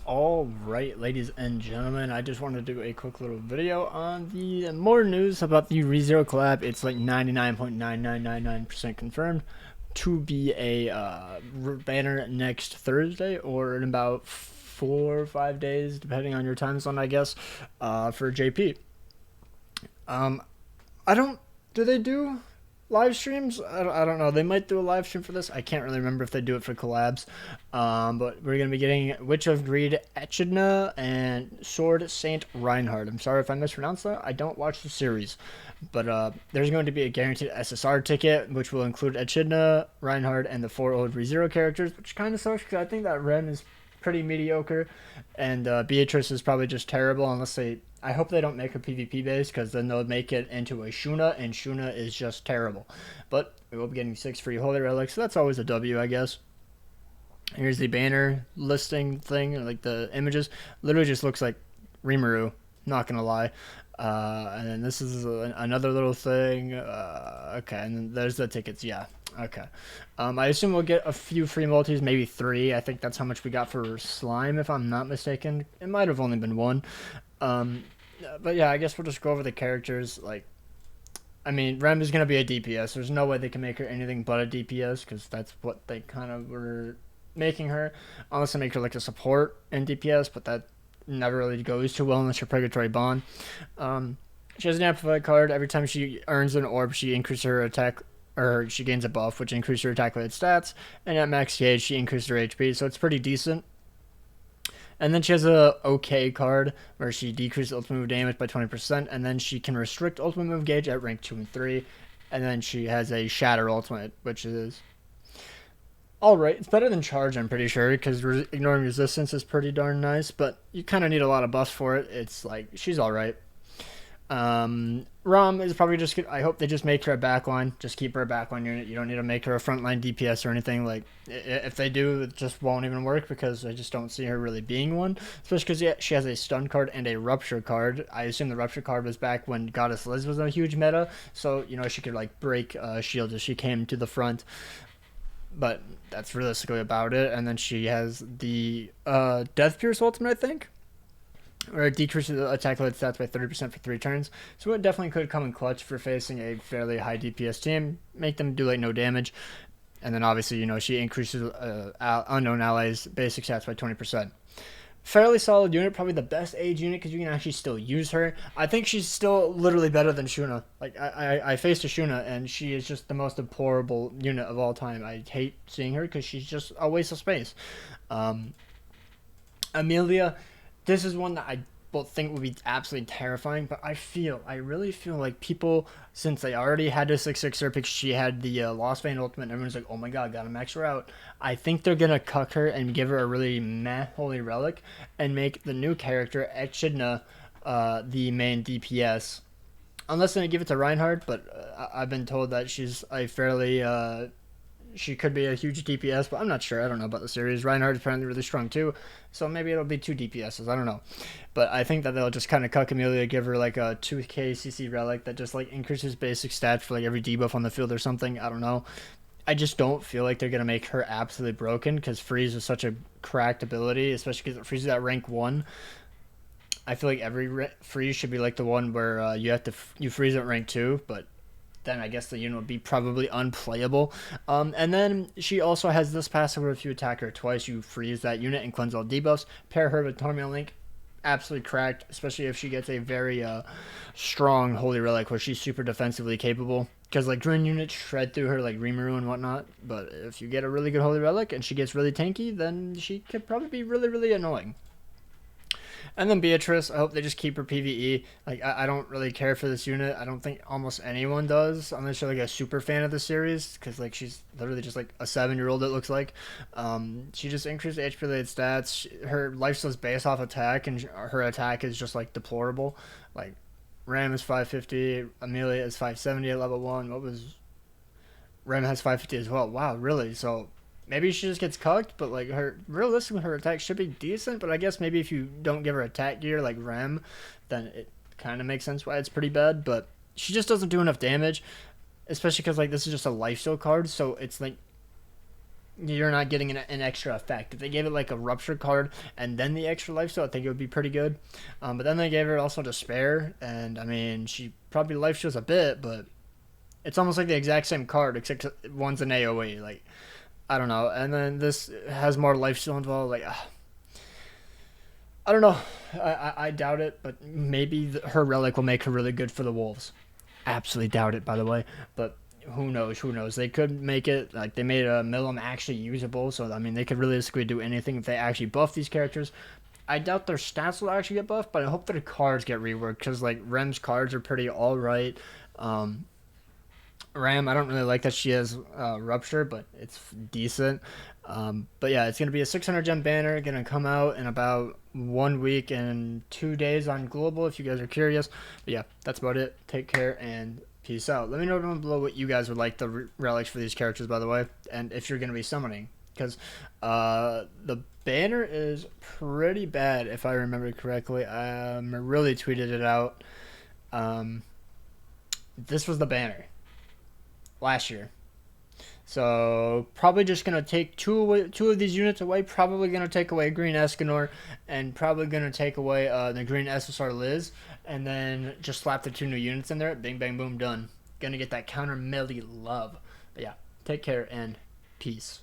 All right, ladies and gentlemen, I just wanted to do a quick little video on the more news about the ReZero collab. It's like 99.9999% confirmed to be a banner next Thursday or in about 4 or 5 days, depending on your time zone, I guess, for JP. Um, I don't. Do they do live streams? I don't know. They might do a live stream for this. I can't really remember if they do it for collabs. But we're gonna be getting Witch of Greed Echidna and Sword Saint Reinhardt. I'm sorry if I mispronounced that. I don't watch the series, but there's going to be a guaranteed SSR ticket, which will include Echidna, Reinhardt, and the four old ReZero characters, which kind of sucks because I think that Ren is pretty mediocre, and Beatrice is probably just terrible unless they. I hope they don't make her PvP based because then they'll make it into a Shuna, and Shuna is just terrible. But we will be getting 6 free holy relics, so that's always a W, I guess. Here's the banner listing thing, like the images. Literally just looks like Rimuru, not gonna lie. And then this is another little thing. Okay, and then there's the tickets. Yeah, okay. I assume we'll get a few free multis, maybe 3. I think that's how much we got for Slime, if I'm not mistaken. It might have only been 1. Um, but yeah, I guess we'll just go over the characters. Like, I mean, Rem is gonna be a DPS. There's no way they can make her anything but a DPS because that's what they kind of were making her. Unless they make her like a support in DPS, but that never really goes too well unless you're Purgatory Bond. She has an amplified card. Every time she earns an orb, she increases her attack, or she gains a buff, which increases her attack related stats. And at max gauge, she increases her HP, so it's pretty decent. And then she has a OK card where she decreases ultimate move damage by 20%, and then she can restrict ultimate move gauge at rank 2 and 3. And then she has a Shatter ultimate, which is alright. It's better than Charge, I'm pretty sure, because ignoring resistance is pretty darn nice, but you kind of need a lot of buffs for it. It's like, she's alright. Rom is probably just. I hope they just make her a backline. Just keep her a backline unit. You don't need to make her a frontline DPS or anything. Like, if they do, it just won't even work because I just don't see her really being one. Especially because yeah, she has a stun card and a rupture card. I assume the rupture card was back when Goddess Liz was a huge meta, so you know she could like break shields as she came to the front. But that's realistically about it. And then she has the Death Pierce ultimate, I think, or it decreases the attack load stats by 30% for 3 turns. So it definitely could come in clutch for facing a fairly high DPS team, make them do like no damage. And then obviously, you know, she increases unknown allies' basic stats by 20%. Fairly solid unit, probably the best age unit because you can actually still use her. I think she's still literally better than Shuna. Like, I faced a Shuna and she is just the most deplorable unit of all time. I hate seeing her because she's just a waste of space. Um, Amelia, this is one that I both think would be absolutely terrifying, but I really feel like people, since they already had a 6/6er pick, she had the Lost Vein Ultimate, and everyone's like, oh my god, gotta max her out. I think they're gonna cuck her and give her a really meh Holy Relic, and make the new character, Echidna, the main DPS. Unless they give it to Reinhardt, but I've been told that she's a fairly she could be a huge DPS, but I'm not sure. I don't know about the series. Reinhardt is apparently really strong too, so maybe it'll be 2 DPSs. I don't know, but I think that they'll just kind of cuck Amelia, give her like a 2k CC relic that just like increases basic stats for like every debuff on the field or something. I don't know. I just don't feel like they're gonna make her absolutely broken because freeze is such a cracked ability, especially because it freezes at rank 1. I feel like every freeze should be like the one where you freeze at rank 2, but then I guess the unit would be probably unplayable. And then she also has this passive where if you attack her twice, you freeze that unit and cleanse all debuffs. Pair her with Torment Link, absolutely cracked, especially if she gets a very strong Holy Relic where she's super defensively capable. Because like Green units shred through her like Rimuru and whatnot, but if you get a really good Holy Relic and she gets really tanky, then she could probably be really, really annoying. And then Beatrice, I hope they just keep her PVE. Like, I don't really care for this unit. I don't think almost anyone does, unless you're like a super fan of the series, because like she's literally just like a 7-year-old. It looks like. She just increased HP related stats. Her lifesteal is based off attack, and her attack is just like deplorable. Like, Ram is 550, Amelia is 570 at level 1. What was Ram has 550 as well. Wow, really? So maybe she just gets cucked, but like her realistically her attack should be decent. But I guess maybe if you don't give her attack gear like Rem, then it kind of makes sense why it's pretty bad. But she just doesn't do enough damage, especially because like this is just a lifesteal card, so it's like you're not getting an extra effect. If they gave it like a rupture card and then the extra life steal, I think it would be pretty good. But then they gave her also despair, and I mean she probably life steals a bit, but it's almost like the exact same card except one's an AOE. Like I don't know. And then this has more life steal involved. Like I don't know. I doubt it, but maybe her relic will make her really good for the wolves. Absolutely doubt it, by the way. But who knows? Who knows? They could make it like they made a Milim actually usable. So I mean, they could realistically do anything if they actually buff these characters. I doubt their stats will actually get buffed, but I hope their cards get reworked because like Rem's cards are pretty all right. Um, Ram, I don't really like that she has Rupture, but it's decent. But yeah, it's gonna be a 600 gem banner. Gonna come out in about 1 week and 2 days on global. If you guys are curious. But yeah, that's about it. Take care and peace out. Let me know down below what you guys would like the relics for these characters, by the way, and if you're gonna be summoning, because the banner is pretty bad if I remember correctly. I really tweeted it out. Um, this was the banner last year. So probably just gonna take two of these units away. Probably gonna take away Green Escanor, and probably gonna take away the Green SSR Liz, and then just slap the two new units in there. Bing bang boom, done. Gonna get that counter melee love. But yeah, take care and peace.